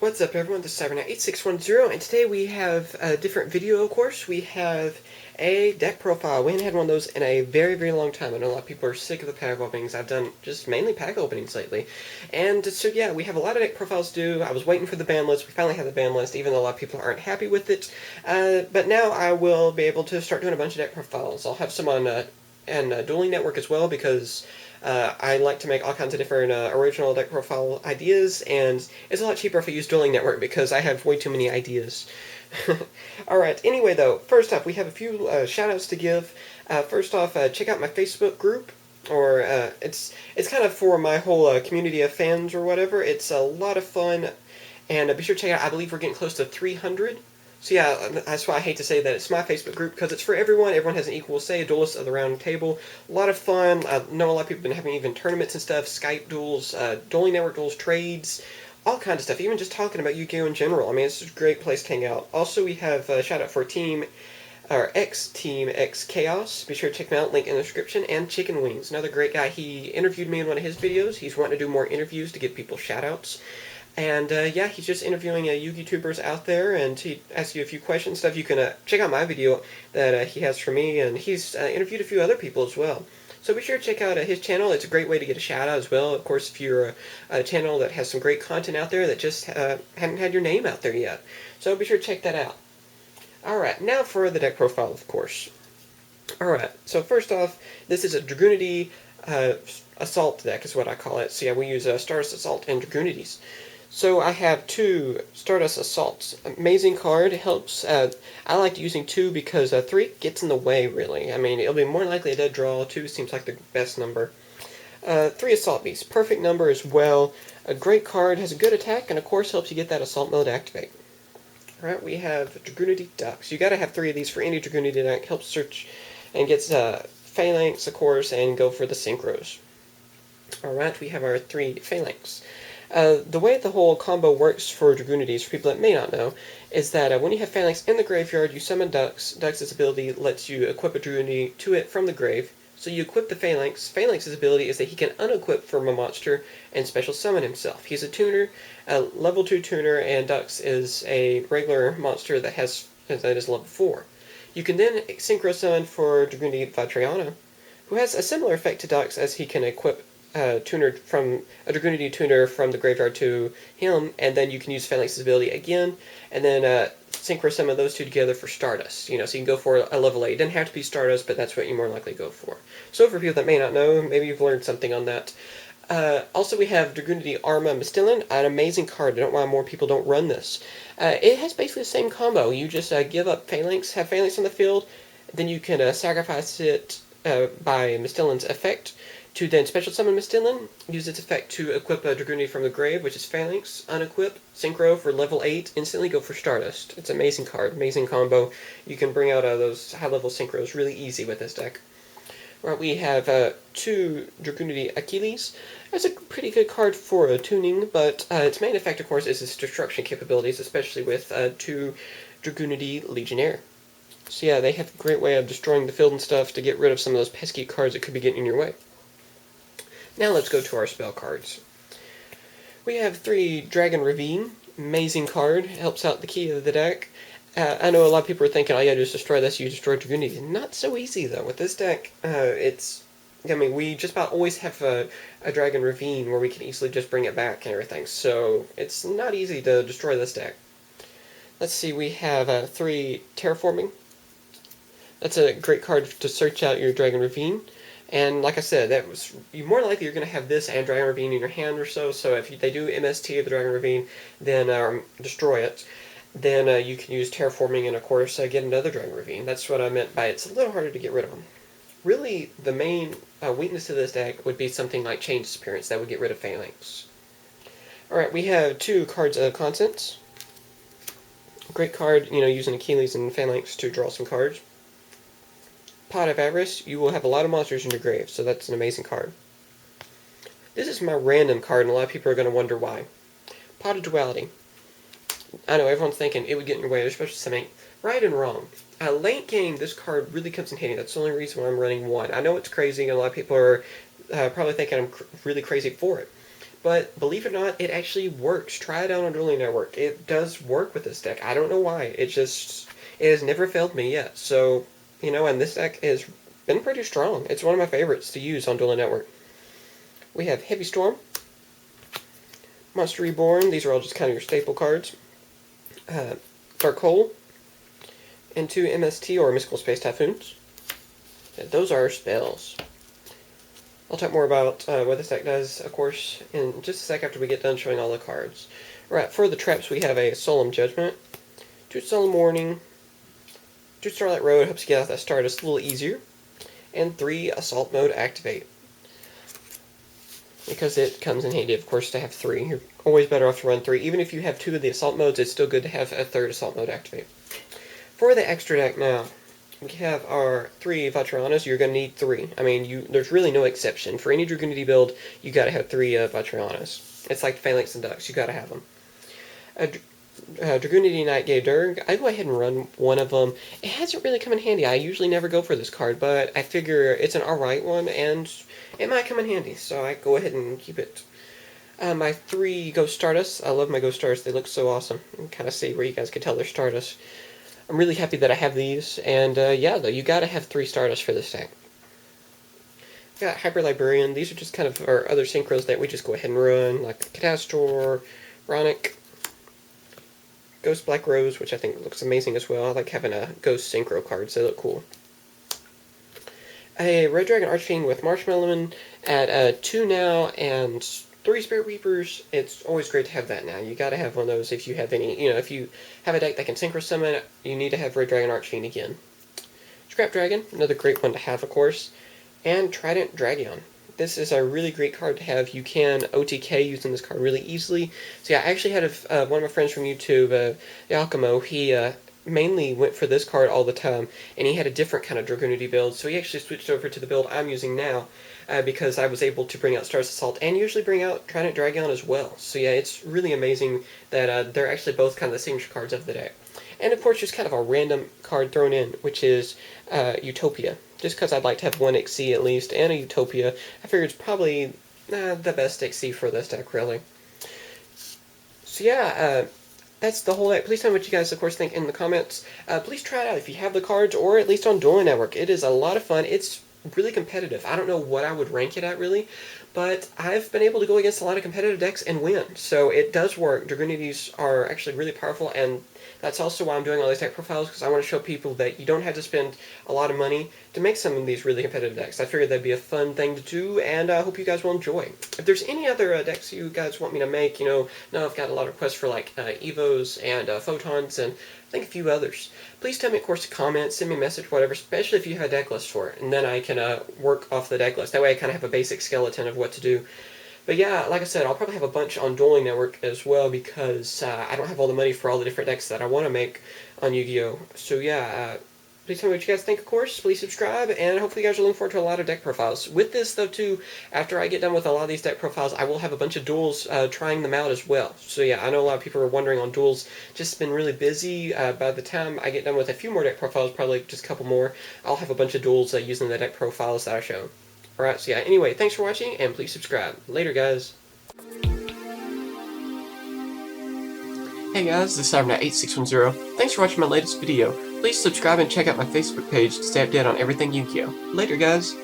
What's up everyone, this is CyberKnight 8610, and today we have a different video, of course. We have a deck profile. We haven't had one of those in a very long time. I know a lot of people are sick of the pack openings. I've done just mainly pack openings lately. And so yeah, we have a lot of deck profiles to do. I was waiting for the ban list. We finally have the ban list, even though a lot of people aren't happy with it. But now I will be able to start doing a bunch of deck profiles. I'll have some on Dueling Network as well, because I like to make all kinds of different original deck profile ideas, and it's a lot cheaper if I use Dueling Network because I have way too many ideas. Alright, anyway though, first off, we have a few shoutouts to give. First off, check out my Facebook group, or it's kind of for my whole community of fans or whatever. It's a lot of fun, and be sure to check out, I believe we're getting close to 300. So yeah, that's why I hate to say that it's my Facebook group, because it's for everyone. Everyone has an equal say, a duelist of the round table. A lot of fun. I know a lot of people have been having even tournaments and stuff, Skype duels, Dueling Network duels, trades, all kinds of stuff, even just talking about Yu-Gi-Oh! In general. I mean, it's just a great place to hang out. Also, we have a shout out for XTeamXchaos. Be sure to check him out, link in the description, and Chicknwings, another great guy. He interviewed me in one of his videos. He's wanting to do more interviews to give people shout outs. And yeah, he's just interviewing Yugi-tubers out there, and he asks you a few questions, stuff. You can check out my video that he has for me, and he's interviewed a few other people as well. So be sure to check out his channel. It's a great way to get a shout out as well. Of course, if you're a channel that has some great content out there that just haven't had your name out there yet. So be sure to check that out. Alright, now for the deck profile, of course. Alright, so first off, this is a Dragunity Assault deck is what I call it. So yeah, we use Stardust Assault and Dragunities. So I have two Stardust Assaults. Amazing card. It helps. I like using 2 because 3 gets in the way, really. I mean, it'll be more likely a dead draw. 2 seems like the best number. 3 Assault Beasts. Perfect number as well. A great card. Has a good attack, and of course helps you get that Assault mode activate. Alright, we have Dragunity Ducks. You gotta have 3 of these for any Dragunity deck. Helps search and gets Phalanx, of course, and go for the Synchros. Alright, we have our 3 Phalanx. The way the whole combo works for Dragunities, for people that may not know, is that when you have Phalanx in the graveyard, you summon Ducks. Ducks' ability lets you equip a Dragunity to it from the grave. So you equip the Phalanx. Phalanx's ability is that he can unequip from a monster and special summon himself. He's a tuner, a level 2 tuner, and Ducks is a regular monster that is level 4. You can then synchro summon for Dragunity Vatriana, who has a similar effect to Ducks, as he can equip tuner from a Dragunity tuner from the graveyard to him, and then you can use Phalanx's ability again, and then synchro summon those two together for Stardust. You know, so you can go for a level 8. It doesn't have to be Stardust, but that's what you more likely go for. So for people that may not know, maybe you've learned something on that. Also, we have Dragunity Arma Mistillin, an amazing card. I don't know why more people don't run this. It has basically the same combo. You just give up Phalanx, have Phalanx on the field, then you can sacrifice it by Mistillin's effect, to then special summon Mistillin, use its effect to equip a Dragunity from the grave, which is Phalanx, unequip, synchro for level 8, instantly go for Stardust. It's an amazing card, amazing combo. You can bring out those high-level synchros really easy with this deck. Right, we have 2 Dragunity Achilles. That's a pretty good card for tuning, but its main effect, of course, is its destruction capabilities, especially with 2 Dragunity Legionnaire. So yeah, they have a great way of destroying the field and stuff to get rid of some of those pesky cards that could be getting in your way. Now let's go to our spell cards. We have 3 Dragon Ravine, amazing card, helps out the key of the deck. I know a lot of people are thinking, all you gotta do is destroy this, you destroy Dragunity. Not so easy though. With this deck, we just about always have a Dragon Ravine where we can easily just bring it back and everything, so it's not easy to destroy this deck. Let's see, we have 3 Terraforming. That's a great card to search out your Dragon Ravine. And like I said, you're more likely you're going to have this and Dragon Ravine in your hand or so. So if they do MST the Dragon Ravine, then destroy it. Then you can use Terraforming and of course get another Dragon Ravine. That's what I meant by it's a little harder to get rid of them. Really, the main weakness to this deck would be something like Chain Disappearance. That would get rid of Phalanx. Alright, we have 2 cards of Contents. Great card, you know, using Achilles and Phalanx to draw some cards. Pot of Avarice, you will have a lot of monsters in your grave, so that's an amazing card. This is my random card, and a lot of people are going to wonder why. Pot of Duality. I know, everyone's thinking it would get in your way, especially something right and wrong. Late game, this card really comes in handy. That's the only reason why I'm running 1. I know it's crazy, and a lot of people are probably thinking I'm really crazy for it. but believe it or not, it actually works. Try it out on Dueling Network. It does work with this deck. I don't know why. It has never failed me yet. So, and this deck has been pretty strong. It's one of my favorites to use on Dueling Network. We have Heavy Storm, Monster Reborn. These are all just kind of your staple cards. Dark Hole, and 2 MST or Mystical Space Typhoons. Those are spells. I'll talk more about what this deck does, of course, in just a sec after we get done showing all the cards. Right, for the traps we have a Solemn Judgment, 2 Solemn Warning, 2 Starlight Road, helps you get out that Stardust a little easier, and 3 Assault Mode Activate. Because it comes in handy, of course, to have 3. You're always better off to run 3. Even if you have 2 of the Assault Modes, it's still good to have a 3rd Assault Mode Activate. For the extra deck now, we have our 3 Vatrianas. You're going to need 3. I mean, there's really no exception. For any Dragunity build, you got to have 3 Vatrianas. It's like Phalanx and Ducks. You got to have them. Dragunity Night Gay Durg. I go ahead and run one of them. It hasn't really come in handy. I usually never go for this card, but I figure it's an alright one, and it might come in handy, so I go ahead and keep it. My 3 Ghost Stardust. I love my Ghost Stardust. They look so awesome. You can kind of see where you guys can tell they're Stardust. I'm really happy that I have these, and yeah, though, you gotta have 3 Stardust for this deck. Got Hyper Librarian. These are just kind of our other synchros that we just go ahead and run, like Catastor, Ronic, Ghost Black Rose, which I think looks amazing as well. I like having a Ghost synchro cards. They look cool. A Red Dragon Archfiend with Marshmallowman at 2 now, and 3 Spirit Reapers. It's always great to have that now. You gotta have one of those if you have any, if you have a deck that can Synchro Summon, you need to have Red Dragon Archfiend again. Scrap Dragon, another great one to have, of course. And Trident Dragon. This is a really great card to have. You can OTK using this card really easily. So yeah, I actually had one of my friends from YouTube, Yakumo, he mainly went for this card all the time, and he had a different kind of Dragunity build, so he actually switched over to the build I'm using now, because I was able to bring out Stars Assault and usually bring out Trident Dragon as well. So yeah, it's really amazing that they're actually both kind of the signature cards of the deck. And of course, just kind of a random card thrown in, which is Utopia. Just because I'd like to have one XC at least, and a Utopia. I figure it's probably the best XC for this deck, really. So yeah, that's the whole deck. Please tell me what you guys, of course, think in the comments. Please try it out if you have the cards, or at least on Dueling Network. It is a lot of fun. It's really competitive. I don't know what I would rank it at, really, but I've been able to go against a lot of competitive decks and win. So it does work. Dragunities are actually really powerful, and that's also why I'm doing all these deck profiles, because I want to show people that you don't have to spend a lot of money to make some of these really competitive decks. I figured that'd be a fun thing to do, and I hope you guys will enjoy. If there's any other decks you guys want me to make, now I've got a lot of requests for like Evos and Photons, and I think a few others. Please tell me, of course, to comment, send me a message, whatever, especially if you have a deck list for it, and then I can work off the deck list. That way I kind of have a basic skeleton of what to do. But yeah, like I said, I'll probably have a bunch on Dueling Network as well, because I don't have all the money for all the different decks that I want to make on Yu-Gi-Oh! So yeah, please tell me what you guys think, of course. Please subscribe, and hopefully you guys are looking forward to a lot of deck profiles. With this, though, too, after I get done with a lot of these deck profiles, I will have a bunch of duels trying them out as well. So yeah, I know a lot of people are wondering on duels. Just been really busy. By the time I get done with a few more deck profiles, probably just a couple more, I'll have a bunch of duels using the deck profiles that I show. Alright, so yeah, anyway, thanks for watching, and please subscribe. Later, guys. Hey guys, this is CyberKnight8610. Thanks for watching my latest video. Please subscribe and check out my Facebook page to stay updated on everything Yu-Gi-Oh! Later, guys.